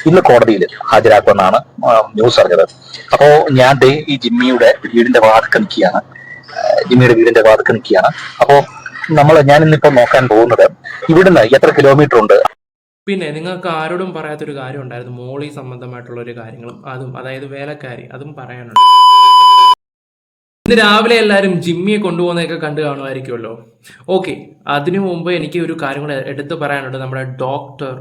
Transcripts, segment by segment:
ഇന്ന് കോടതിയിൽ ഹാജരാക്കുമെന്നാണ് ന്യൂസ് അറിഞ്ഞത്. അപ്പോ ഞാൻ ഈ ജിമ്മിയുടെ വീടിന്റെ വാതിൽക്ക് നിൽക്കുകയാണ്. അപ്പോ ഞാൻ ഇന്നിപ്പോ നോക്കാൻ പോകുന്നത് ഇവിടുന്ന് എത്ര കിലോമീറ്റർ ഉണ്ട്. പിന്നെ നിങ്ങൾക്ക് ആരോടും പറയാത്തൊരു കാര്യം ഉണ്ടായിരുന്നു, മോളി സംബന്ധമായിട്ടുള്ള ഒരു കാര്യങ്ങളും അതും, അതായത് വേലക്കാരി, അതും പറയാനുണ്ട്. ഇന്ന് രാവിലെ എല്ലാവരും ജിമ്മിയെ കൊണ്ടുപോകുന്നതൊക്കെ കണ്ടു കാണുമായിരിക്കുമല്ലോ. ഓക്കെ, അതിനു മുമ്പ് എനിക്ക് ഒരു കാര്യം കൂടെ എടുത്തു പറയാനുണ്ട്. നമ്മുടെ ഡോക്ടർ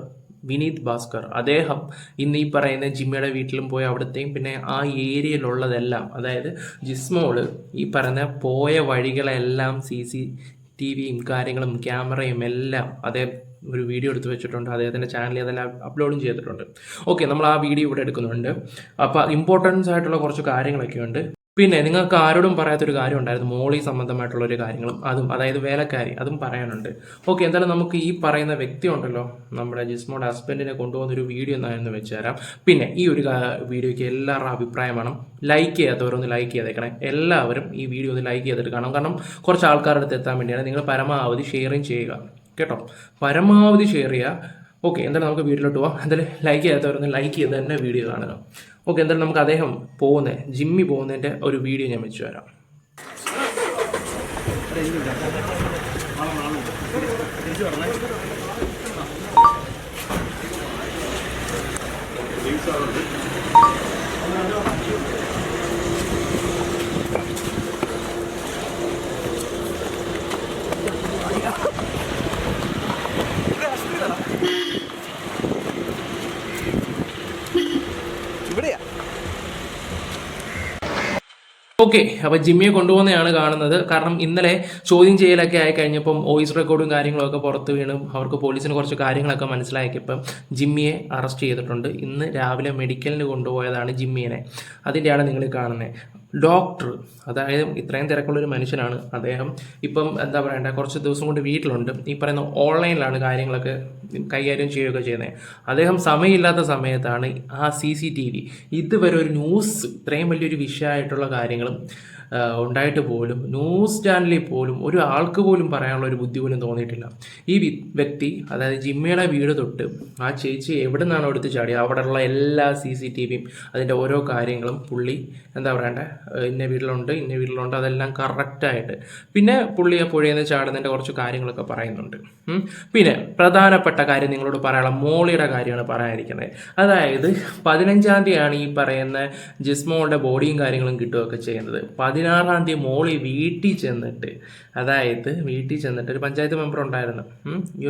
വിനീത് ഭാസ്കർ, അദ്ദേഹം ഇന്ന് ഈ പറയുന്ന ജിമ്മിയുടെ വീട്ടിലും പോയി അവിടത്തെയും പിന്നെ ആ ഏരിയയിലുള്ളതെല്ലാം, അതായത് ജിസ്മോള് ഈ പറയുന്ന പോയ വഴികളെല്ലാം CCTVയും കാര്യങ്ങളും ക്യാമറയും എല്ലാം അദ്ദേഹം ഒരു വീഡിയോ എടുത്ത് വെച്ചിട്ടുണ്ട്. അദ്ദേഹത്തിൻ്റെ ചാനലിൽ അതെല്ലാം അപ്ലോഡും ചെയ്തിട്ടുണ്ട്. ഓക്കെ, നമ്മൾ ആ വീഡിയോ ഇവിടെ എടുക്കുന്നുണ്ട്. അപ്പോൾ ഇമ്പോർട്ടൻസ് ആയിട്ടുള്ള കുറച്ച് കാര്യങ്ങളൊക്കെ ഉണ്ട്. പിന്നെ നിങ്ങൾക്ക് ആരോടും പറയാത്തൊരു കാര്യം ഉണ്ടായിരുന്നു, മോളി സംബന്ധമായിട്ടുള്ള ഒരു കാര്യങ്ങളും അതും, അതായത് വേലക്കാരി, അതും പറയാനുണ്ട്. ഓക്കെ, എന്തായാലും നമുക്ക് ഈ പറയുന്ന വ്യക്തി ഉണ്ടല്ലോ, നമ്മുടെ ജിസ്മോയുടെ ഹസ്ബൻഡിനെ കൊണ്ടുപോകുന്നൊരു വീഡിയോ എന്നായിരുന്നു വെച്ച് തരാം. പിന്നെ ഈ ഒരു വീഡിയോയ്ക്ക് എല്ലാവരുടെ അഭിപ്രായം വേണം. ലൈക്ക് ചെയ്യാത്തവരൊന്ന് ലൈക്ക് ചെയ്തേക്കണേ. എല്ലാവരും ഈ വീഡിയോ ഒന്ന് ലൈക്ക് ചെയ്തിട്ട് കാണാം. കാരണം കുറച്ച് ആൾക്കാരുടെ അടുത്ത് എത്താൻ വേണ്ടിയാണ്. നിങ്ങൾ പരമാവധി ഷെയറിങ് ചെയ്യുക കേട്ടോ, പരമാവധി ഷെയർ ചെയ്യുക. ഓക്കെ, എന്തായാലും നമുക്ക് വീട്ടിലോട്ട് പോവാം. എന്തായാലും ലൈക്ക് ചെയ്യാത്തവരൊന്ന് ലൈക്ക് ചെയ്ത് തന്നെ വീഡിയോ കാണുക. ഓക്കെ, എന്തായാലും നമുക്ക് അദ്ദേഹം ജിമ്മി പോകുന്നതിൻ്റെ ഒരു വീഡിയോ ഞാൻ വെച്ചു തരാം. ഓക്കെ, അപ്പോൾ ജിമ്മിയെ കൊണ്ടുപോകുന്നതാണ് കാണുന്നത്. കാരണം ഇന്നലെ ചോദ്യം ചെയ്യലൊക്കെ ആയി കഴിഞ്ഞപ്പം വോയിസ് റെക്കോർഡും കാര്യങ്ങളൊക്കെ പുറത്ത് വീണും അവർക്ക് പോലീസിന് കുറച്ച് കാര്യങ്ങളൊക്കെ മനസ്സിലാക്കിയപ്പം ജിമ്മിയെ അറസ്റ്റ് ചെയ്തിട്ടുണ്ട്. ഇന്ന് രാവിലെ മെഡിക്കലിന് കൊണ്ടുപോയതാണ് ജിമ്മിയെ. അതിൻ്റെയാണ് നിങ്ങൾ കാണുന്നത്. ഡോക്ടർ, അതായത് ഇത്രയും തിരക്കുള്ളൊരു മനുഷ്യനാണ് അദ്ദേഹം. ഇപ്പം എന്താ പറയണ്ടേ, കുറച്ച് ദിവസം കൊണ്ട് വീട്ടിലുണ്ട്. ഈ പറയുന്ന ഓൺലൈനിലാണ് കാര്യങ്ങളൊക്കെ കൈകാര്യം ചെയ്യുകയൊക്കെ ചെയ്യുന്നത്. അദ്ദേഹം സമയമില്ലാത്ത സമയത്താണ് ആ CCTV, ഇതുവരെ ഒരു ന്യൂസ് ഇത്രയും വലിയൊരു വിഷയമായിട്ടുള്ള കാര്യങ്ങളും ഉണ്ടായിട്ട് പോലും ന്യൂസ് ചാനലിൽ പോലും ഒരു ആൾക്ക് പോലും പറയാനുള്ള ഒരു ബുദ്ധി പോലും തോന്നിയിട്ടില്ല. ഈ വ്യക്തി, അതായത് ജിമ്മിയുടെ വീട് തൊട്ട് ആ ചേച്ചി എവിടെ നിന്നാണോ എടുത്ത് ചാടിയത് അവിടെയുള്ള എല്ലാ CCTVയും അതിൻ്റെ ഓരോ കാര്യങ്ങളും പുള്ളി എന്താ പറയണ്ടേ, ഇന്ന വീട്ടിലുണ്ട് അതെല്ലാം കറക്റ്റായിട്ട്. പിന്നെ പുള്ളി ആ പുഴയിൽ നിന്ന് ചാടുന്നതിൻ്റെ കുറച്ച് കാര്യങ്ങളൊക്കെ പറയുന്നുണ്ട്. പിന്നെ പ്രധാനപ്പെട്ട കാര്യം നിങ്ങളോട് പറയാനുള്ള മോളിയുടെ കാര്യമാണ് പറയാനിരിക്കുന്നത്. അതായത് 15-ാം തീയതിയാണ് ഈ പറയുന്ന ജിസ്മോളുടെ ബോഡിയും കാര്യങ്ങളും കിട്ടുകയൊക്കെ ചെയ്യുന്നത്. 16-ാം തീയതി മോളി വീട്ടിൽ ചെന്നിട്ട് ഒരു പഞ്ചായത്ത് മെമ്പർ ഉണ്ടായിരുന്നു,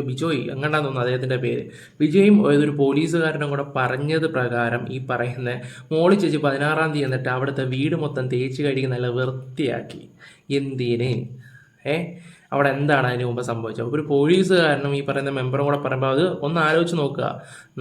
ബിജോയ് അങ്ങനെയാണെന്ന് തോന്നുന്നു അദ്ദേഹത്തിൻ്റെ പേര്. ബിജോയും ഏതൊരു പോലീസുകാരനും കൂടെ പറഞ്ഞത് പ്രകാരം ഈ പറയുന്ന മോളി ചേച്ചി 16-ാം തീയതി എന്നിട്ട് അവിടുത്തെ വീട് മൊത്തം തേച്ച് കഴുകി നല്ല വൃത്തിയാക്കി. എന്തിന്? അവിടെ എന്താണ് അതിന് മുമ്പ് സംഭവിച്ചത്? ഒരു പോലീസുകാരനും ഈ പറയുന്ന മെമ്പറും കൂടെ പറയുമ്പോൾ അത് ഒന്ന് ആലോചിച്ച് നോക്കുക.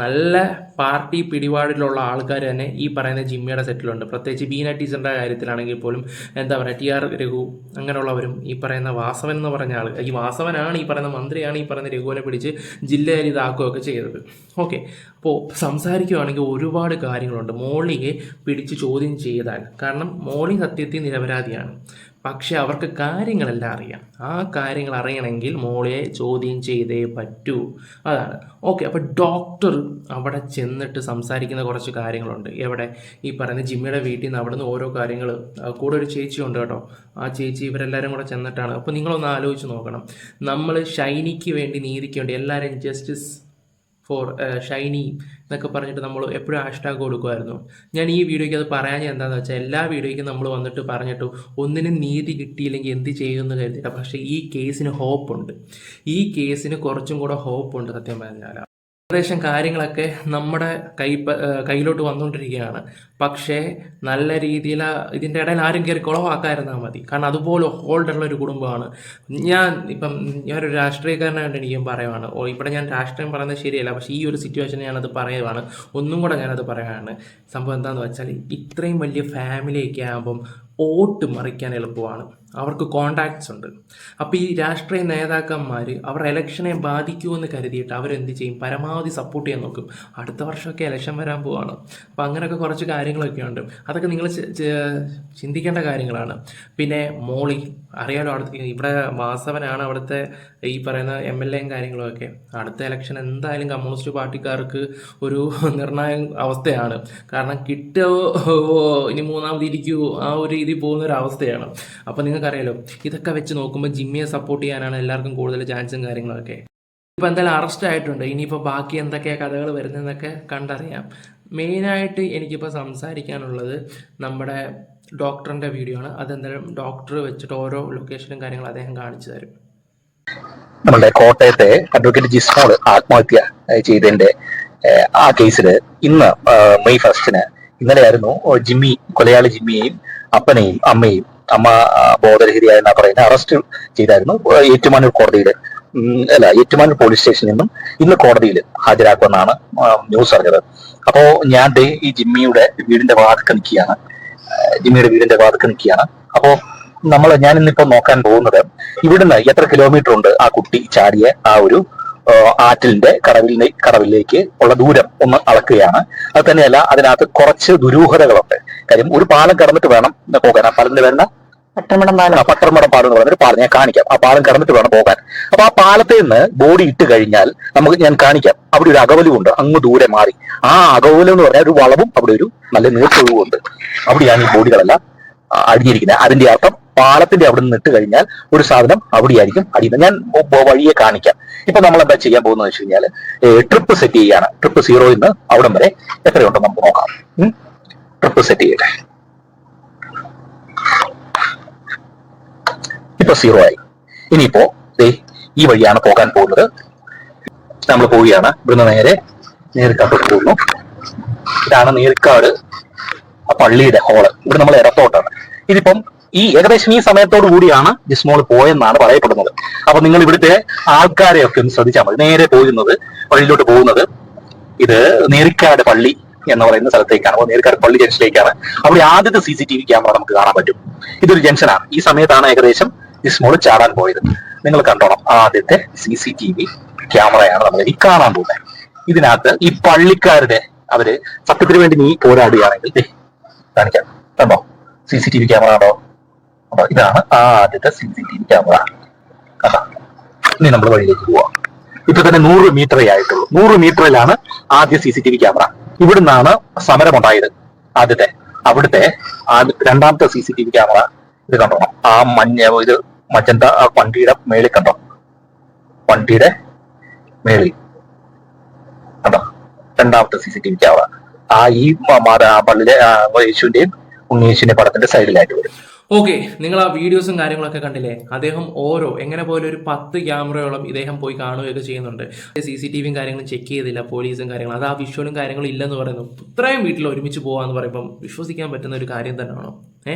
നല്ല പാർട്ടി പിടിപാടിലുള്ള ആൾക്കാർ തന്നെ ഈ പറയുന്ന ജിമ്മിയുടെ സെറ്റിലുണ്ട്. പ്രത്യേകിച്ച് ബീന ടീച്ചറിൻ്റെ കാര്യത്തിലാണെങ്കിൽ പോലും എന്താ പറയുക, TR രഘു അങ്ങനെയുള്ളവരും ഈ പറയുന്ന വാസവൻ എന്ന് പറഞ്ഞ ആൾ, ഈ വാസവനാണ് ഈ പറയുന്ന മന്ത്രിയാണ് ഈ പറയുന്ന രഘുവിനെ പിടിച്ച് ജില്ലയിൽ ഇതാക്കുകയൊക്കെ ചെയ്തത്. ഓക്കെ, അപ്പോൾ സംസാരിക്കുകയാണെങ്കിൽ ഒരുപാട് കാര്യങ്ങളുണ്ട് മോളിയെ പിടിച്ച് ചോദ്യം ചെയ്താൽ. കാരണം മോളി സത്യത്തിൽ നിരപരാധിയാണ്, പക്ഷെ അവർക്ക് കാര്യങ്ങളെല്ലാം അറിയാം. ആ കാര്യങ്ങൾ അറിയണമെങ്കിൽ മോളെ ചോദ്യം ചെയ്തേ പറ്റൂ. അതാണ്. ഓക്കെ, അപ്പോൾ ഡോക്ടർ അവിടെ ചെന്നിട്ട് സംസാരിക്കുന്ന കുറച്ച് കാര്യങ്ങളുണ്ട്. എവിടെ? ഈ പറയുന്ന ജിമ്മിയുടെ വീട്ടിൽ നിന്ന് അവിടെ നിന്ന് ഓരോ കാര്യങ്ങൾ, കൂടെ ഒരു ചേച്ചി ഉണ്ട് കേട്ടോ. ആ ചേച്ചി ഇവരെല്ലാവരും കൂടെ ചെന്നിട്ടാണ്. അപ്പോൾ നിങ്ങളൊന്ന് ആലോചിച്ച് നോക്കണം. നമ്മൾ ഷൈനിക്ക് വേണ്ടി, നീതിക്ക് വേണ്ടി എല്ലാവരും ജസ്റ്റിസ് ഫോർ ഷൈനി എന്നൊക്കെ പറഞ്ഞിട്ട് നമ്മൾ എപ്പോഴും ഹാഷ്ടാഗ് കൊടുക്കുമായിരുന്നു. ഞാൻ ഈ വീഡിയോയ്ക്ക് അത് പറയാൻ എന്താണെന്ന് വെച്ചാൽ, എല്ലാ വീഡിയോയ്ക്കും നമ്മൾ വന്നിട്ട് പറഞ്ഞിട്ട് ഒന്നിനും നീതി കിട്ടിയില്ലെങ്കിൽ എന്ത് ചെയ്യുമെന്ന് കരുതിയിട്ടാണ്. പക്ഷേ ഈ കേസിന് ഹോപ്പുണ്ട്. ഈ കേസിന് കുറച്ചും കൂടെ ഹോപ്പുണ്ട് സത്യം പറഞ്ഞാൽ. ഏകദേശം കാര്യങ്ങളൊക്കെ നമ്മുടെ കയ്യിലോട്ട് വന്നുകൊണ്ടിരിക്കുകയാണ്. പക്ഷേ നല്ല രീതിയിൽ ഇതിൻ്റെ ഇടയിൽ ആരും കയറി കുളവാക്കാതിരുന്നാൽ മതി. കാരണം അതുപോലെ ഹോൾഡുള്ള ഒരു കുടുംബമാണ്. ഞാനൊരു രാഷ്ട്രീയക്കാരനായിട്ട് എനിക്കും പറയുവാണ്. ഇവിടെ ഞാൻ രാഷ്ട്രീയം പറയുന്നത് ശരിയല്ല, പക്ഷേ ഈ ഒരു സിറ്റുവേഷൻ ഞാനത് പറയുവാണ്. ഒന്നും കൂടെ ഞാനത് പറയുകയാണ്. സംഭവം എന്താണെന്ന് വെച്ചാൽ, ഇത്രയും വലിയ ഫാമിലിയൊക്കെ ആകുമ്പം വോട്ട് മറിക്കാൻ എളുപ്പമാണ്. അവർക്ക് കോണ്ടാക്ട്സ് ഉണ്ട്. അപ്പോൾ ഈ രാഷ്ട്രീയ നേതാക്കന്മാർ അവർ ഇലക്ഷനെ ബാധിക്കുമെന്ന് കരുതിയിട്ട് അവരെന്ത് ചെയ്യും? പരമാവധി സപ്പോർട്ട് ചെയ്യാൻ നോക്കും. അടുത്ത വർഷമൊക്കെ ഇലക്ഷൻ വരാൻ പോവാണ്. അപ്പോൾ അങ്ങനെയൊക്കെ കുറച്ച് കാര്യങ്ങളൊക്കെ ഉണ്ട്. അതൊക്കെ നിങ്ങൾ ചിന്തിക്കേണ്ട കാര്യങ്ങളാണ്. പിന്നെ മോളി അറിയാലോ, ഇവിടെ വാസവനാണ് അവിടുത്തെ ഈ പറയുന്ന MLA കാര്യങ്ങളുമൊക്കെ. അടുത്ത ഇലക്ഷൻ എന്തായാലും കമ്മ്യൂണിസ്റ്റ് പാർട്ടിക്കാർക്ക് ഒരു നിർണായക അവസ്ഥയാണ്. കാരണം കിട്ടുമോ ഇനി മൂന്നാമത് ഇരിക്കുമോ ആ ഒരു രീതിയിൽ പോകുന്ന ഒരു അവസ്ഥയാണ്. അപ്പോൾ നിങ്ങൾക്കറിയാലോ, ഇതൊക്കെ വെച്ച് നോക്കുമ്പോൾ ജിമ്മിയെ സപ്പോർട്ട് ചെയ്യാനാണ് എല്ലാവർക്കും കൂടുതൽ ചാൻസും കാര്യങ്ങളൊക്കെ. ഇപ്പോൾ എന്തായാലും അറസ്റ്റ് ആയിട്ടുണ്ട്. ഇനിയിപ്പോൾ ബാക്കി എന്തൊക്കെയാണ് കഥകൾ വരുന്നതെന്നൊക്കെ കണ്ടറിയാം. മെയിനായിട്ട് എനിക്കിപ്പോൾ സംസാരിക്കാനുള്ളത് നമ്മുടെ ഡോക്ടറിൻ്റെ വീഡിയോ ആണ്. അതെന്തായാലും ഡോക്ടർ വെച്ചിട്ട് ഓരോ ലൊക്കേഷനും കാര്യങ്ങളും അദ്ദേഹം കാണിച്ചു തരും. നമ്മളുടെ കോട്ടയത്തെ അഡ്വക്കേറ്റ് ജിസ്മോൾ ആത്മഹത്യ ചെയ്തതിന്റെ ആ കേസിൽ ഇന്ന് മെയ് 1 ഇന്നലെയായിരുന്നു കൊലയാളി ജിമ്മിയെയും അപ്പനെയും അമ്മയും, അമ്മ ബോധരഹിതയായെന്നാ പറയുന്നത്, അറസ്റ്റ് ചെയ്തായിരുന്നു. ഏറ്റുമാനൂർ കോടതിയിൽ ഏറ്റുമാനൂർ പോലീസ് സ്റ്റേഷനിൽ നിന്നും ഇന്ന് കോടതിയിൽ ഹാജരാക്കുമെന്നാണ് ന്യൂസ് അറിഞ്ഞത്. അപ്പോ ഞാൻ ഈ ജിമ്മിയുടെ വീടിന്റെ വാതിൽക്ക് നിൽക്കുകയാണ്. അപ്പോ ഞാൻ ഇന്നിപ്പോ നോക്കാൻ പോകുന്നത് ഇവിടുന്ന് എത്ര കിലോമീറ്റർ ഉണ്ട് ആ കുട്ടി ചാടിയ ആ ഒരു ആറ്റിലിന്റെ കടവിലേക്ക് ഉള്ള ദൂരം ഒന്ന് അളക്കുകയാണ്. അത് തന്നെയല്ല, അതിനകത്ത് കുറച്ച് ദുരൂഹതകളുണ്ട്. കാര്യം ഒരു പാലം കടന്നിട്ട് വേണം പോകാൻ. ആ പാലത്തിന്റെ പേരുന്ന പട്ടർമടം പാലം എന്ന് പറയുന്ന പാലം ഞാൻ കാണിക്കാം. ആ പാലം കടന്നിട്ട് വേണം പോകാൻ. അപ്പൊ ആ പാലത്തിൽ നിന്ന് ബോഡി ഇട്ട് കഴിഞ്ഞാൽ ഞാൻ കാണിക്കാം, അവിടെ ഒരു അകവലുണ്ട്, അങ്ങ് ദൂരെ മാറി. ആ അകവലം എന്ന് പറഞ്ഞാൽ ഒരു വളവും അവിടെ ഒരു നല്ല നീർച്ചൊഴിവുണ്ട്. അവിടെയാണ് ഈ ബോഡികളെല്ലാം അടിഞ്ഞിരിക്കുന്നത്. അതിന്റെ അർത്ഥം പാലത്തിന്റെ അവിടെ നിന്ന് ഇട്ട് കഴിഞ്ഞാൽ ഒരു സാധനം അവിടെയായിരിക്കും അടിയുന്നത്. ഞാൻ വഴിയെ കാണിക്കാം. ഇപ്പൊ നമ്മൾ എന്താ ചെയ്യാൻ പോകുന്നത് വെച്ച് കഴിഞ്ഞാൽ ട്രിപ്പ് സെറ്റ് ചെയ്യാണ്. ട്രിപ്പ് 0 നിന്ന് അവിടം വരെ എത്രയുണ്ടോ നമുക്ക് നോക്കാം. ട്രിപ്പ് സെറ്റ് ചെയ്യട്ടെ. ഇപ്പൊ 0 ആയി. ഇനിയിപ്പോ ഈ വഴിയാണ് പോകാൻ പോകുന്നത്. നമ്മൾ പോവുകയാണ്. ഇവിടുന്ന് നേരെ നേരിക്കാട്ടോട്ട് പോകുന്നു. ഇതാണ് നേരിക്കാട് പള്ളിയുടെ ഹോള്. ഇവിടെ നമ്മൾ ഇടത്തോട്ടാണ്. ഇതിപ്പം ഏകദേശം ഈ സമയത്തോടു കൂടിയാണ് ജിസ്മോൾ പോയെന്നാണ് പറയപ്പെടുന്നത്. അപ്പൊ നിങ്ങൾ ഇവിടുത്തെ ആൾക്കാരെയൊക്കെ ഒന്ന് ശ്രദ്ധിച്ചാൽ മതി. നേരെ വഴിയിലോട്ട് പോകുന്നത് ഇത് നേരിക്കാട് പള്ളി എന്ന് പറയുന്ന സ്ഥലത്തേക്കാണ്. അപ്പോൾ നേരിക്കാട് പള്ളി ജംഗ്ഷനിലേക്കാണ്. അവിടെ ആദ്യത്തെ CCTV ക്യാമറ നമുക്ക് കാണാൻ പറ്റും. ഇതൊരു ജംഗ്ഷനാണ്. ഈ സമയത്താണ് ഏകദേശം ജിസ്മോൾ ചാടാൻ പോയത്. നിങ്ങൾ കണ്ടോണം, ആദ്യത്തെ CCTV ക്യാമറയാണ് നമ്മൾ ഈ കാണാൻ പോകുന്നത്. ഇതിനകത്ത് ഈ പള്ളിക്കാരുടെ അവര് സത്യത്തിന് വേണ്ടി നീ പോരാടുകയാണെങ്കിൽ കാണിക്കാം. കണ്ടോ CCTV ക്യാമറ ആണോ? ഇതാണ് ആദ്യത്തെ CCTV ക്യാമറ. ഇനി നമ്മൾ വഴിയിലേക്ക് പോവാം. ഇപ്പൊ തന്നെ 100 മീറ്ററേ ആയിട്ടുള്ളൂ. 100 മീറ്ററിലാണ് ആദ്യ CCTV ക്യാമറ. ഇവിടുന്നാണ് സമരമുണ്ടായത് ആദ്യത്തെ. അവിടുത്തെ രണ്ടാമത്തെ CCTV ക്യാമറ ഇത് കണ്ടോ? ആ മജന്ത ആ വണ്ടിയുടെ മേളിൽ കണ്ടോ? വണ്ടിയുടെ മേളിൽ കണ്ടോ? രണ്ടാമത്തെ CCTV ക്യാമറ ഈ പള്ളിയിലെ യേശുവിന്റെയും ഉണ്ണിയേശുവിന്റെ പടത്തിന്റെ സൈഡിലായിട്ട് വരും. ഓക്കെ, നിങ്ങൾ ആ വീഡിയോസും കാര്യങ്ങളൊക്കെ കണ്ടില്ലേ? അദ്ദേഹം എങ്ങനെ പോലെ ഒരു 10 ക്യാമറയോളം ഇദ്ദേഹം പോയി കാണുകയൊക്കെ ചെയ്യുന്നുണ്ട്. CCTVയും കാര്യങ്ങളും ചെക്ക് ചെയ്തില്ല, പോലീസും കാര്യങ്ങളും. അത് ആ വിഷ്വലും കാര്യങ്ങളും ഇല്ലെന്ന് പറയുന്നു. ഇത്രയും വീട്ടിൽ ഒരുമിച്ച് പോകാന്ന് പറയുമ്പം വിശ്വസിക്കാൻ പറ്റുന്ന ഒരു കാര്യം തന്നെയാണോ?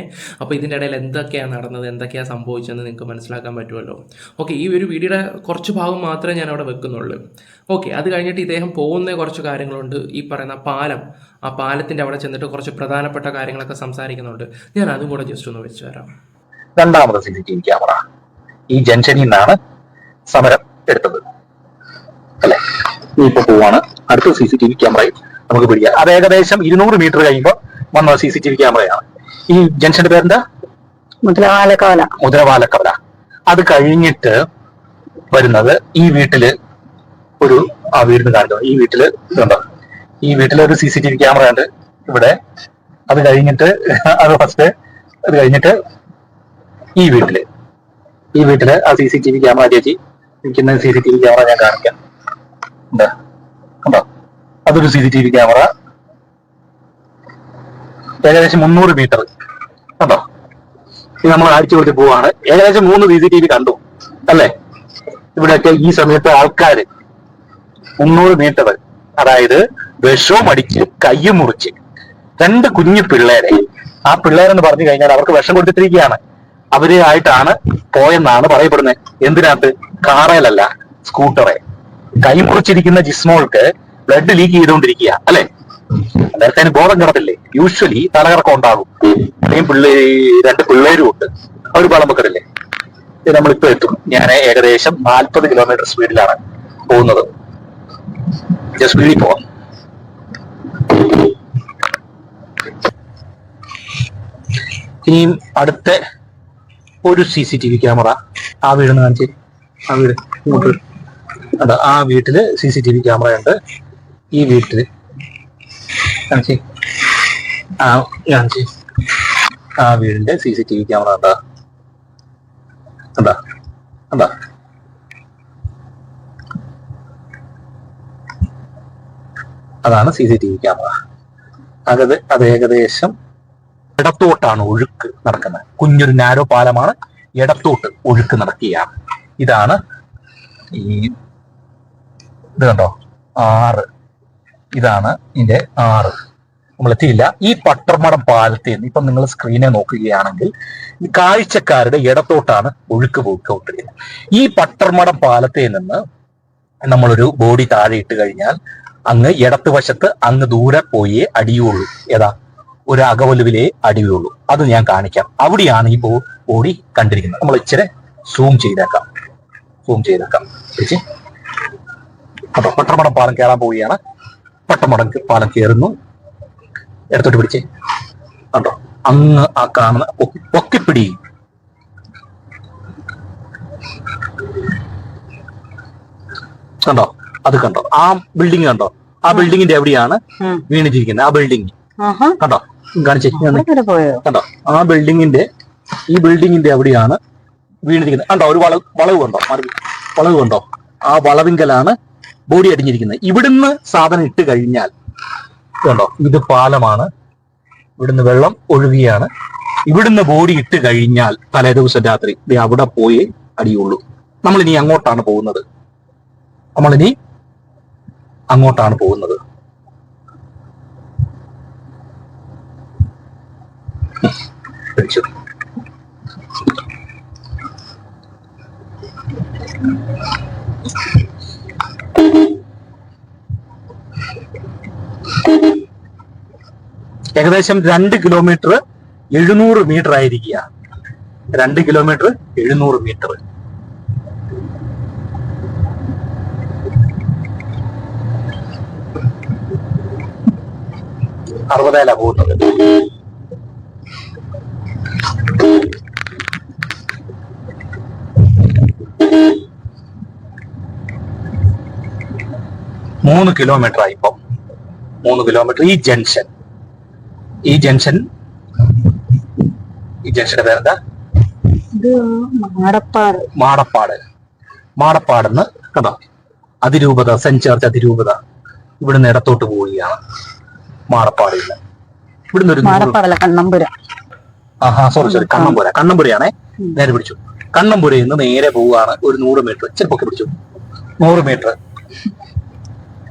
അപ്പോൾ ഇതിൻ്റെ ഇടയിൽ എന്തൊക്കെയാണ് നടന്നത്, എന്തൊക്കെയാണ് സംഭവിച്ചതെന്ന് നിങ്ങൾക്ക് മനസ്സിലാക്കാൻ പറ്റുമല്ലോ. ഓക്കെ, ഈ ഒരു വീഡിയോയുടെ കുറച്ച് ഭാഗം മാത്രമേ ഞാൻ അവിടെ വെക്കുന്നുള്ളൂ. ഓക്കെ, അത് കഴിഞ്ഞിട്ട് ഇദ്ദേഹം പോകുന്ന കുറച്ച് കാര്യങ്ങളുണ്ട്. ഈ പറയുന്ന പാലം, ആ പാലത്തിന്റെ അവിടെ ചെന്നിട്ട് കുറച്ച് പ്രധാനപ്പെട്ട കാര്യങ്ങളൊക്കെ സംസാരിക്കുന്നുണ്ട്. ഞാൻ അതും കൂടെ ജസ്റ്റ് ഒന്ന് വെച്ചു തരാം. രണ്ടാമത് CCTV ക്യാമറ ഈ ജംഗ്ഷനിൽ നിന്നാണ് സമരം എടുത്തത് അല്ലെ? ഇപ്പൊ പോവാണ്. അടുത്ത CCTV ക്യാമറയിൽ നമുക്ക് പിടിക്കാം. അത് ഏകദേശം 200 മീറ്റർ കഴിയുമ്പോൾ വന്ന CCTV ക്യാമറയാണ്. ഈ ജംഗ്ഷന്റെ പേരെന്താ? മുദ്രവാലക്കവല. അത് കഴിഞ്ഞിട്ട് വരുന്നത് ഈ വീട്ടില് വീടിന് കാണിക്കുന്നു. ഈ വീട്ടില് ഇതുണ്ടോ? ഈ വീട്ടിലൊരു CCTV ക്യാമറ ഉണ്ട് ഇവിടെ. അത് കഴിഞ്ഞിട്ട് ഈ വീട്ടില് ആ CCTV ക്യാമറ ചേച്ചി നിൽക്കുന്ന CCTV ക്യാമറ ഞാൻ കാണിക്കാം. കണ്ടോ? അതൊരു CCTV ക്യാമറ ഏകദേശം 300 മീറ്റർ കണ്ടോ? ഇത് നമ്മൾ അടിച്ചു കൊടുത്ത് പോവാണ്. ഏകദേശം 3 CCTV കണ്ടു അല്ലേ? ഇവിടെയൊക്കെ ഈ സമയത്ത് ആൾക്കാര് 300 മീറ്റർ, അതായത് വിഷവും അടിച്ച് കയ്യും മുറിച്ച് 2 കുഞ്ഞു പിള്ളേരെ, ആ പിള്ളേരെന്ന് പറഞ്ഞു കഴിഞ്ഞാൽ അവർക്ക് വിഷം കൊടുത്തിട്ടിരിക്കുകയാണ്. അവരെ ആയിട്ടാണ് പോയെന്നാണ് പറയപ്പെടുന്നത്. എന്തിനകത്ത്? കാറയിലല്ല, സ്കൂട്ടറെ. കൈ മുറിച്ചിരിക്കുന്ന ജിസ്മോൾക്ക് ബ്ലഡ് ലീക്ക് ചെയ്തുകൊണ്ടിരിക്കുക അല്ലെ? നേരത്തെ അതിന് ബോധം കിടത്തില്ലേ. യൂഷ്വലി തലകറക്കം ഉണ്ടാകും. അല്ലെങ്കിൽ രണ്ട് പിള്ളേരും ഉണ്ട്, അവർ ബഹളം വെക്കത്തില്ലേ. നമ്മളിപ്പോ എത്തും. ഞാൻ ഏകദേശം 40 കിലോമീറ്റർ സ്പീഡിലാണ് പോകുന്നത്. സ്പീഡിൽ പോവാം. ഇനിയും അടുത്ത ഒരു CCTV ക്യാമറ ആ വീടെന്ന് കാണിച്ച്. ആ വീട് ഇങ്ങോട്ട് അതാ, ആ വീട്ടില് CCTV ക്യാമറ ഉണ്ട്. ഈ വീട്ടില് കാണിച്ച്, കാണിച്ച് ആ വീടിന്റെ CCTV ക്യാമറ ഉണ്ടാ എന്താ എന്താ അതാണ് CCTV ക്യാമറ. അത് ഏകദേശം ഇടത്തോട്ടാണ് ഒഴുക്ക് നടക്കുന്നത്. കുഞ്ഞൊരു നാരോ പാലമാണ്, ഇടത്തോട്ട് ഒഴുക്ക് നടക്കുകയാണ്. ഇതാണ് ഈ ഇത് കണ്ടോ, 6. ഇതാണ് ഇതിന്റെ 6. നമ്മൾ എത്തിയില്ല. ഈ പട്ടർമടം പാലത്തിൽ നിന്ന് ഇപ്പം നിങ്ങൾ സ്ക്രീനെ നോക്കുകയാണെങ്കിൽ കാഴ്ചക്കാരുടെ ഇടത്തോട്ടാണ് ഒഴുക്ക് പോയിക്കൊണ്ടിരിക്കുന്നത്. ഈ പട്ടർമടം പാലത്തിൽ നിന്ന് നമ്മളൊരു ബോഡി താഴെ ഇട്ട് കഴിഞ്ഞാൽ അങ്ങ് ഇടത്തുവശത്ത് അങ്ങ് ദൂരെ പോയേ അടിയുള്ളൂ. ഏതാ, ഒരു അകവലുവിലേ അടിയുള്ളൂ. അത് ഞാൻ കാണിക്കാം. അവിടെയാണ് ഈ ബോഡി കണ്ടിരിക്കുന്നത്. നമ്മൾ ഇച്ചിരി സൂം ചെയ്തേക്കാം. അപ്പൊ പട്ടർമടം പാലം കയറാൻ പോവുകയാണ്. പട്ടർമടം പാലം കയറുന്നു. എടുത്തോട്ട് പിടിച്ചേ. കണ്ടോ, അങ്ങ് ആ കാണുന്ന പൊക്കിപ്പിടി. കണ്ടോ, അത് കണ്ടോ, ആ ബിൽഡിംഗ് കണ്ടോ, ആ ബിൽഡിങ്ങിന്റെ എവിടെയാണ് വീണിട്ടിരിക്കുന്നത്. ആ ബിൽഡിംഗ് കണ്ടോ, കാണിച്ചേ. കണ്ടോ, ആ ബിൽഡിങ്ങിന്റെ, ഈ ബിൽഡിങ്ങിന്റെ എവിടെയാണ് വീണിരിക്കുന്നത്. കണ്ടോ, ഒരു വളവ് കണ്ടോ, വളവ് കണ്ടോ, ആ വളവിങ്കലാണ് ബോഡി അടിഞ്ഞിരിക്കുന്നത്. ഇവിടുന്ന് സാധനം ഇട്ട് കഴിഞ്ഞാൽ കണ്ടോ, ഇത് പാലമാണ്, ഇവിടുന്ന് വെള്ളം ഒഴുകിയാണ്. ഇവിടുന്ന് ബോഡി ഇട്ട് കഴിഞ്ഞാൽ തലേ ദിവസം രാത്രി അവിടെ പോയേ അടിയുള്ളൂ. നമ്മളിനി അങ്ങോട്ടാണ് പോകുന്നത്. പിടിച്ചു. ഏകദേശം 2 കിലോമീറ്റർ 700 മീറ്റർ ആയിരിക്കുക. 2 കിലോമീറ്റർ 700 മീറ്റർ. അറുപതേല പോകുന്നത്. മൂന്ന് കിലോമീറ്റർ ആയി ഇപ്പം. 3 കിലോമീറ്റർ. ഈ ജംഗ്ഷന്റെ പേരെന്താ? മാടപ്പാടെന്ന് കണ്ടോ, അതിരൂപത, സെന്റ് ചർച്ച് അതിരൂപത. ഇവിടുന്ന് ഇടത്തോട്ട് പോവുകയാണ്. മാടപ്പാടിൽ നിന്ന് ഇവിടുന്ന് ഒരു കണ്ണമ്പുര. സോറി കണ്ണമ്പുരയാണേ. നേരെ പിടിച്ചു. കണ്ണമ്പുരയിൽ നിന്ന് നേരെ പോവുകയാണ്. ഒരു 100 മീറ്റർ ചിലപ്പൊക്കെ പിടിച്ചു. 100 മീറ്റർ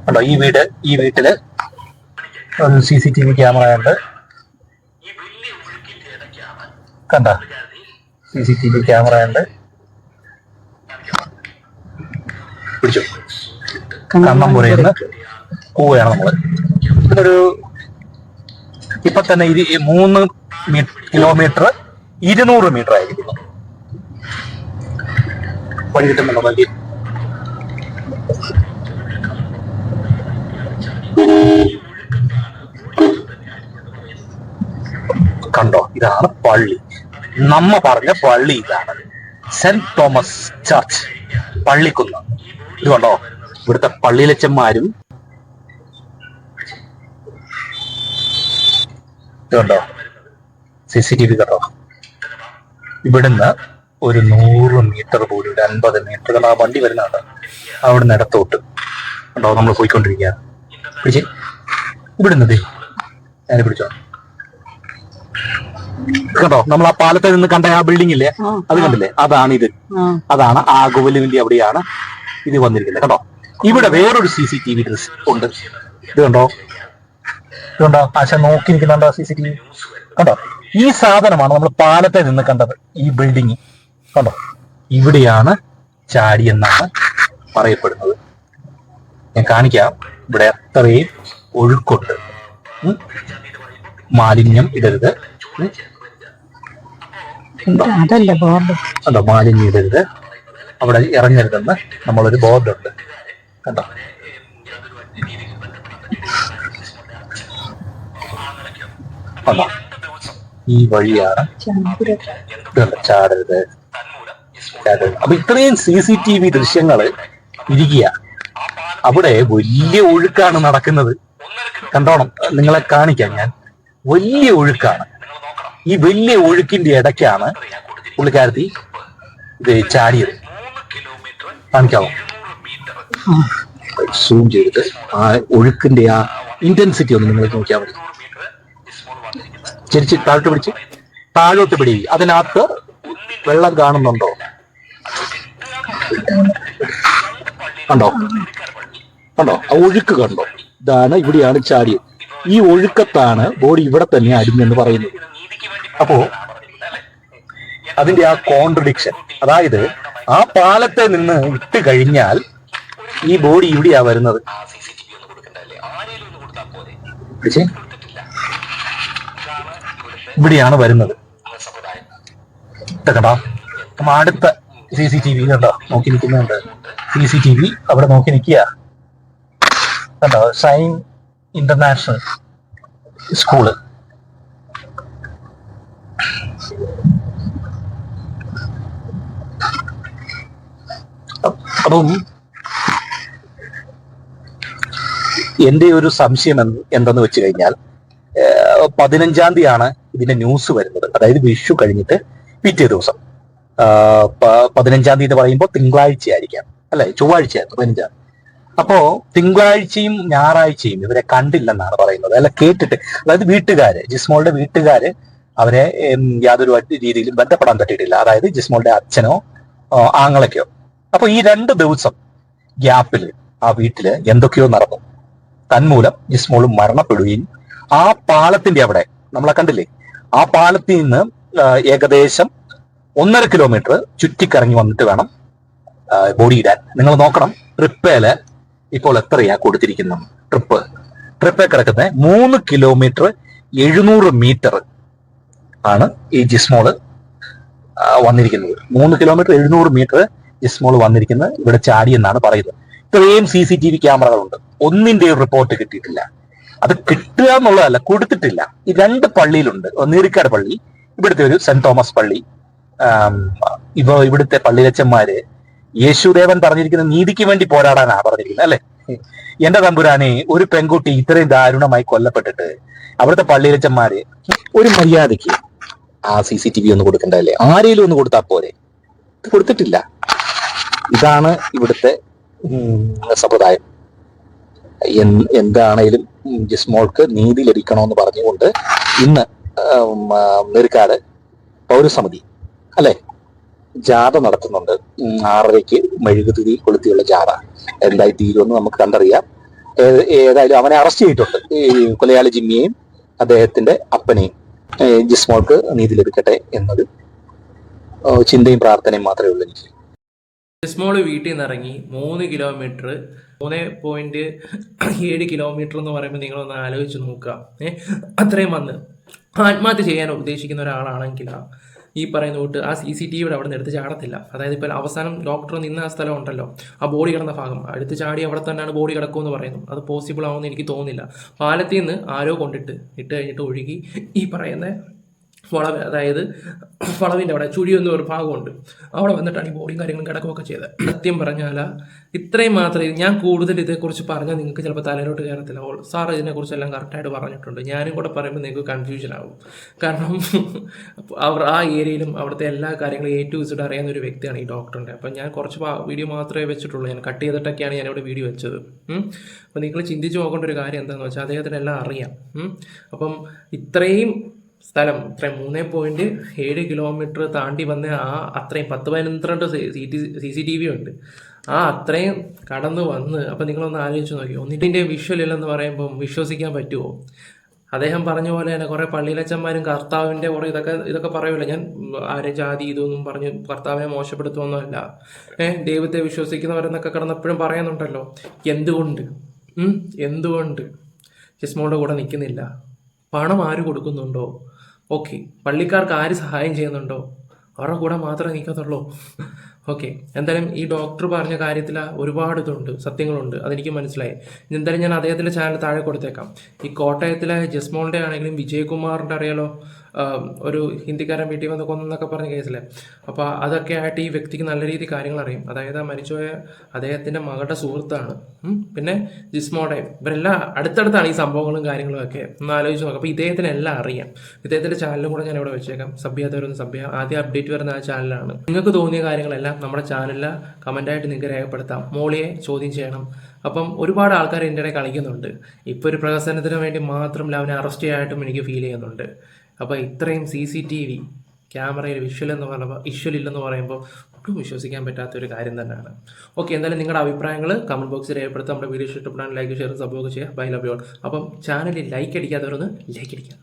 കണ്ടോ. ഈ വീട്ടില് ഒരു CCTV ക്യാമറ ഉണ്ട്. കണ്ട, CCTV ക്യാമറ ഉണ്ട്. പിടിച്ചു. കണ്ണമ്പുരയിൽ നിന്ന് പോവുകയാണ് നമ്മള്. ഇതൊരു ഇപ്പൊ തന്നെ 3 കിലോമീറ്റർ 200 മീറ്റർ ആയിരിക്കുന്നു. വഴി കിട്ടുന്നുണ്ടോ വണ്ടി? കണ്ടോ, ഇതാണ് പള്ളി. നമ്മ പറഞ്ഞ പള്ളി ഇതാണ്. Saint Thomas church Pallikkunnu. ഇത് കണ്ടോ, ഇവിടുത്തെ പള്ളിയിലച്ചന്മാരും ഇതുണ്ടോ, CCTV കണ്ടോ. ഇവിടുന്ന് ഒരു 100 മീറ്റർ പോലും, ഒരു 50 മീറ്റർ ആ വണ്ടി വരുന്നുണ്ട്. അവിടുന്ന് ഇടത്തോട്ട് കണ്ടോ നമ്മൾ പോയിക്കൊണ്ടിരിക്കുക. പിടിച്ച് ഇവിടുന്ന് ഞാൻ പിടിച്ചോ. കണ്ടോ, നമ്മൾ ആ പാലത്തിൽ നിന്ന് കണ്ട ആ ബിൽഡിംഗ് ഇല്ലേ, അത് കണ്ടില്ലേ, അതാണ് ആഗോവലുവിന്റെ അവിടെയാണ് ഇത് വന്നിരിക്കുന്നത്. കണ്ടോ, ഇവിടെ വേറൊരു CCTV ഉണ്ട്. ഇത് കണ്ടോ, ആശ നോക്കി നിൽക്കുന്നുണ്ടോ CCTV? കണ്ടോ, ഈ സാധനമാണ് നമ്മൾ പാലത്തെ നിന്ന് കണ്ടത്. ഈ ബിൽഡിങ് കണ്ടോ, ഇവിടെയാണ് ചാടിയെന്നാണ് പറയപ്പെടുന്നത്. ഞാൻ കാണിക്കാം. ഇവിടെ അത്രയും ഒഴുക്കുണ്ട്. ഉം? മാലിന്യം ഇടരുത്. ഉം? അതല്ല ബോർഡ്. കണ്ടോ, മാലിന്യം ഇടരുത്, അവിടെ ഇറങ്ങരുതെന്ന് നമ്മളൊരു ബോർഡുണ്ട്. കണ്ടോ, കണ്ടോ, ഈ വഴിയാണ് ഇതുണ്ട്, ചാടരുത്, ചാടരുത്. അപ്പൊ ഇത്രയും CCTV ദൃശ്യങ്ങള് ഇരിക്കുക. അവിടെ വലിയ ഒഴുക്കാണ് നടക്കുന്നത്. കണ്ടോണം, നിങ്ങളെ കാണിക്കാം ഞാൻ. വലിയ ഒഴുക്കാണ്. ഈ വലിയ ഒഴുക്കിന്റെ ഇടയ്ക്കാണ് പുള്ളിക്കാരത്തി ഇത് ചാടിയത്. കാണിക്കാമോ? സൂം ചെയ്തിട്ട് ആ ഒഴുക്കിന്റെ ആ ഇന്റൻസിറ്റി ഒന്ന് നിങ്ങൾ നോക്കിയാൽ മതി. ചെരിച്ച് താഴോട്ട് പിടി. അതിനകത്ത് വെള്ളം കാണുന്നുണ്ടോ? കണ്ടോ, കണ്ടോ, ആ ഒഴുക്ക് കണ്ടോ? ഇതാണ്, ഇവിടെയാണ് ചാടിയത്. ഈ ഒഴുക്കത്താണ് ബോഡി ഇവിടെ തന്നെ അടിഞ്ഞെന്ന് പറയുന്നത്. അപ്പോ അതിന്റെ ആ കോൺട്രഡിക്ഷൻ, അതായത് ആ പാലത്തെ നിന്ന് ഇട്ട് കഴിഞ്ഞാൽ ഈ ബോഡി ഇവിടെയാ വരുന്നത്. ഇവിടെയാണ് വരുന്നത്. കണ്ടോ, അടുത്ത CCTV കണ്ടോ, നോക്കി നിൽക്കുന്നുണ്ട്. CCTV അവിടെ നോക്കി നിൽക്കുക. കണ്ടോ, ഷൈൻ ഇന്റർനാഷണൽ സ്കൂള്. അപ്പം എന്റെ ഒരു സംശയം എന്തെന്ന് വെച്ച് കഴിഞ്ഞാൽ 15-ാം തീയതിയാണ് ഇതിന്റെ ന്യൂസ് വരുന്നത്. അതായത് വിഷു കഴിഞ്ഞിട്ട് പിറ്റേ ദിവസം 15-ാം തീയതി പറയുമ്പോൾ തിങ്കളാഴ്ച ആയിരിക്കാം, അല്ലെ? ചൊവ്വാഴ്ചയായിരുന്നു 15-ാം. അപ്പോ തിങ്കളാഴ്ചയും ഞായറാഴ്ചയും ഇവരെ കണ്ടില്ലെന്നാണ് പറയുന്നത്, അല്ല കേട്ടിട്ട്. അതായത് വീട്ടുകാര്, ജിസ്മോളുടെ വീട്ടുകാര് അവരെ യാതൊരു രീതിയിലും ബന്ധപ്പെടാൻ പറ്റിയിട്ടില്ല. അതായത് ജിസ്മോളുടെ അച്ഛനോ ആങ്ങളൊക്കെയോ. അപ്പൊ ഈ 2 ദിവസം ഗ്യാപ്പിൽ ആ വീട്ടില് എന്തൊക്കെയോ നടന്നു. തന്മൂലം ജിസ്മോൾ മരണപ്പെടുകയും ആ പാലത്തിന്റെ അവിടെ നമ്മളെ കണ്ടില്ലേ, ആ പാലത്തിൽ നിന്ന് ഏകദേശം 1.5 കിലോമീറ്റർ ചുറ്റിക്കറങ്ങി വന്നിട്ട് വേണം ബോഡി ഇടാൻ. നിങ്ങൾ നോക്കണം, ട്രിപ്പേല് ഇപ്പോൾ എത്രയാ കൊടുത്തിരിക്കുന്നത്? ട്രിപ്പേ കിടക്കുന്ന 3 കിലോമീറ്റർ 700 മീറ്റർ ആണ് ഈ ജിസ്മോള് വന്നിരിക്കുന്നത്. 3 കിലോമീറ്റർ 700 മീറ്റർ ജിസ്മോള് വന്നിരിക്കുന്നത് ഇവിടെ ചാടി എന്നാണ് പറയുന്നത്. ഇത്രയും CCTV ക്യാമറകളുണ്ട്, ഒന്നിന്റെയും റിപ്പോർട്ട് കിട്ടിയിട്ടില്ല. അത് കിട്ടുക എന്നുള്ളതല്ല, കൊടുത്തിട്ടില്ല. ഈ 2 പള്ളിയിലുണ്ട്. നീറിക്കാട് പള്ളി, ഇവിടുത്തെ ഒരു സെന്റ് തോമസ് പള്ളി. ഇവിടുത്തെ പള്ളിയച്ചന്മാര് യേശുദേവൻ പറഞ്ഞിരിക്കുന്ന നീതിക്ക് വേണ്ടി പോരാടാനാ പറഞ്ഞിരിക്കുന്നത്, അല്ലെ? എന്റെ തമ്പുരാനെ, ഒരു പെൺകുട്ടി ഇത്രയും ദാരുണമായി കൊല്ലപ്പെട്ടിട്ട് അവിടുത്തെ പള്ളിയച്ചന്മാര് ഒരു മര്യാദയ്ക്ക് ആ CCTV ഒന്ന് കൊടുക്കണ്ടല്ലേ? ആരെങ്കിലും ഒന്ന് കൊടുത്താൽ പോരെ? ഇത് കൊടുത്തിട്ടില്ല. ഇതാണ് ഇവിടുത്തെ സമ്പ്രദായം. എന്താണേലും ജിസ്മോൾക്ക് നീതി ലഭിക്കണമെന്ന് പറഞ്ഞുകൊണ്ട് ഇന്ന് നീർക്കാട് പൗരസമിതി, അല്ലെ, ജാഥ നടത്തുന്നുണ്ട്. 6:30-ക്ക് മെഴുകുതിരി കൊളുത്തിയുള്ള ജാഥ. എന്തായി തീരുമെന്ന് നമുക്ക് കണ്ടറിയാം. ഏതായാലും അവനെ അറസ്റ്റ് ചെയ്തിട്ടുണ്ട്, ഈ കൊലയാളി ജിമ്മിയെയും അദ്ദേഹത്തിന്റെ അപ്പനെയും. ജിസ്മോൾക്ക് നീതി ലഭിക്കട്ടെ എന്നൊരു ചിന്തയും പ്രാർത്ഥനയും മാത്രമേ ഉള്ളൂ എനിക്ക്. ജിസ്മോൾ വീട്ടിൽ നിന്ന് ഇറങ്ങി 3 കിലോമീറ്റർ 3.7 കിലോമീറ്റർ എന്ന് പറയുമ്പോൾ നിങ്ങളൊന്ന് ആലോചിച്ച് നോക്കുക. അത്രയും വന്ന് ആത്മഹത്യ ചെയ്യാൻ ഉദ്ദേശിക്കുന്ന ഒരാളാണെങ്കിൽ ഈ പറയുന്ന കൂട്ട് ആ CCTVയുടെ അവിടെ നിന്ന് എടുത്ത് ചാടത്തില്ല. അതായത് ഇപ്പോൾ അവസാനം ഡോക്ടർ നിന്ന ആ സ്ഥലം ഉണ്ടല്ലോ, ആ ബോഡി കിടന്ന ഭാഗം എടുത്ത് ചാടി അവിടെ തന്നെയാണ് ബോഡി കിടക്കുമെന്ന് പറയുന്നു. അത് പോസിബിൾ ആവുമെന്ന് എനിക്ക് തോന്നുന്നില്ല. പാലത്തിൽ നിന്ന് ആരോ ഇട്ട് കഴിഞ്ഞിട്ട് ഒഴുകി ഈ പറയുന്ന വളവ്, അതായത് വളവിൻ്റെ അവിടെ ചുഴിയൊന്നും ഒരു ഭാഗമുണ്ട്, അവിടെ വന്നിട്ടാണ് ഈ ബോഡിയും കാര്യങ്ങളും കിടക്കുകയൊക്കെ ചെയ്തത്. സത്യം പറഞ്ഞാൽ ഇത്രയും മാത്രമേ ഞാൻ കൂടുതൽ ഇതേക്കുറിച്ച് പറഞ്ഞാൽ നിങ്ങൾക്ക് ചിലപ്പോൾ തലയിലോട്ട് കയറത്തില്ല. സാർ ഇതിനെക്കുറിച്ചെല്ലാം കറക്റ്റായിട്ട് പറഞ്ഞിട്ടുണ്ട്. ഞാനും കൂടെ പറയുമ്പോൾ നിങ്ങൾക്ക് കൺഫ്യൂഷൻ ആവും. കാരണം അവർ ആ ഏരിയയിലും അവിടുത്തെ എല്ലാ കാര്യങ്ങളും A to Z അറിയാവുന്ന ഒരു വ്യക്തിയാണ് ഈ ഡോക്ടറിൻ്റെ. അപ്പം ഞാൻ കുറച്ച് വീഡിയോ മാത്രമേ വെച്ചിട്ടുള്ളൂ. ഞാൻ കട്ട് ചെയ്തിട്ടൊക്കെയാണ് ഞാനിവിടെ വീഡിയോ വെച്ചത്. അപ്പം നിങ്ങൾ ചിന്തിച്ച് നോക്കേണ്ട ഒരു കാര്യം എന്താണെന്ന് വെച്ചാൽ അദ്ദേഹത്തിന് എല്ലാം അറിയാം. അപ്പം ഇത്രയും സ്ഥലം, ഇത്രയും 3.7 കിലോമീറ്റർ താണ്ടി വന്ന ആ അത്രയും 10-12 CCTV ഉണ്ട്. ആ അത്രയും കടന്നു വന്ന് അപ്പം നിങ്ങളൊന്ന് ആലോചിച്ച് നോക്കി. ഒന്നിൻ്റെ വിഷ്വൽ ഇല്ലെന്ന് പറയുമ്പം വിശ്വസിക്കാൻ പറ്റുമോ? അദ്ദേഹം പറഞ്ഞ പോലെ തന്നെ കുറേ പള്ളിയിലച്ചന്മാരും കർത്താവിൻ്റെ കുറേ ഇതൊക്കെ പറയുമല്ലോ. ഞാൻ ആരും ജാതി ഇതൊന്നും പറഞ്ഞ് കർത്താവിനെ മോശപ്പെടുത്തുമൊന്നുമല്ല. ദൈവത്തെ വിശ്വസിക്കുന്നവരെന്നൊക്കെ കിടന്നപ്പോഴും പറയുന്നുണ്ടല്ലോ. എന്തുകൊണ്ട് ജിസ്മോളുടെ കൂടെ നിൽക്കുന്നില്ല. പണം ആര് കൊടുക്കുന്നുണ്ടോ? ഓക്കെ. പള്ളിക്കാർക്ക് ആര് സഹായം ചെയ്യുന്നുണ്ടോ? അവരുടെ കൂടെ മാത്രമേ നിൽക്കത്തുള്ളൂ. ഓക്കെ. എന്തായാലും ഈ ഡോക്ടർ പറഞ്ഞ കാര്യത്തിൽ ഒരുപാട് ഇതുണ്ട്, സത്യങ്ങളുണ്ട്, അതെനിക്ക് മനസ്സിലായി. എന്തായാലും ഞാൻ അദ്ദേഹത്തിൻ്റെ ചാനൽ താഴെ കൊടുത്തേക്കാം. ഈ കോട്ടയത്തിലെ ജസ്മോളുടെ ആണെങ്കിലും വിജയകുമാറിൻ്റെ അറിയാലോ, ഒരു ഹിന്ദിക്കാരൻ വീട്ടിൽ വന്ന് കൊന്നൊക്കെ പറഞ്ഞ കേസിലെ. അപ്പോൾ അതൊക്കെ ആയിട്ട് ഈ വ്യക്തിക്ക് നല്ല രീതിയിൽ കാര്യങ്ങൾ അറിയും. അതായത് ആ മരിച്ചുപോയ അദ്ദേഹത്തിൻ്റെ മകളുടെ സുഹൃത്താണ്. പിന്നെ ജിസ്മോടെ ഇവരെല്ലാം അടുത്തടുത്താണ് ഈ സംഭവങ്ങളും കാര്യങ്ങളും ഒക്കെ. ഒന്ന് ആലോചിച്ച് നോക്കാം. അപ്പോൾ ഇദ്ദേഹത്തിന് എല്ലാം അറിയാം. ഇദ്ദേഹത്തിൻ്റെ ചാനലും കൂടെ ഞാൻ ഇവിടെ വെച്ചേക്കാം. സഭ്യാത്തവരൊന്ന് സഭ്യ ആദ്യം അപ്ഡേറ്റ് വരുന്ന ആ ചാനലാണ്. നിങ്ങൾക്ക് തോന്നിയ കാര്യങ്ങളെല്ലാം നമ്മുടെ ചാനലിൽ കമൻ്റായിട്ട് നിങ്ങൾക്ക് രേഖപ്പെടുത്താം. മോളിയെ ചോദ്യം ചെയ്യണം. അപ്പം ഒരുപാട് ആൾക്കാർ എൻ്റെ ഇടയിൽ കളിക്കുന്നുണ്ട്. ഇപ്പോൾ ഒരു പ്രഹസനത്തിന് വേണ്ടി മാത്രം അവനെ അറസ്റ്റ് ചെയ്യാനായിട്ടും എനിക്ക് ഫീൽ ചെയ്യുന്നുണ്ട്. അപ്പോൾ ഇത്രയും CCTV ക്യാമറയിൽ വിഷ്വൽ ഇല്ലെന്ന് പറയുമ്പോൾ ഒട്ടും വിശ്വസിക്കാൻ പറ്റാത്തൊരു കാര്യം തന്നെയാണ്. ഓക്കെ. എന്തായാലും നിങ്ങളുടെ അഭിപ്രായങ്ങൾ കമൻറ്റ് ബോക്സിൽ രേഖപ്പെടുത്താം. നമ്മുടെ വീഡിയോ ഇഷ്ടപ്പെടാൻ ലൈക്ക്, ഷെയർ, സബ്സ്ക്രൈബ് ചെയ്യുക. Bye, love you all. Appam ചാനലിൽ ലൈക്ക് അടിക്കാത്തവരൊന്ന് ലൈക്ക് അടിക്കുക.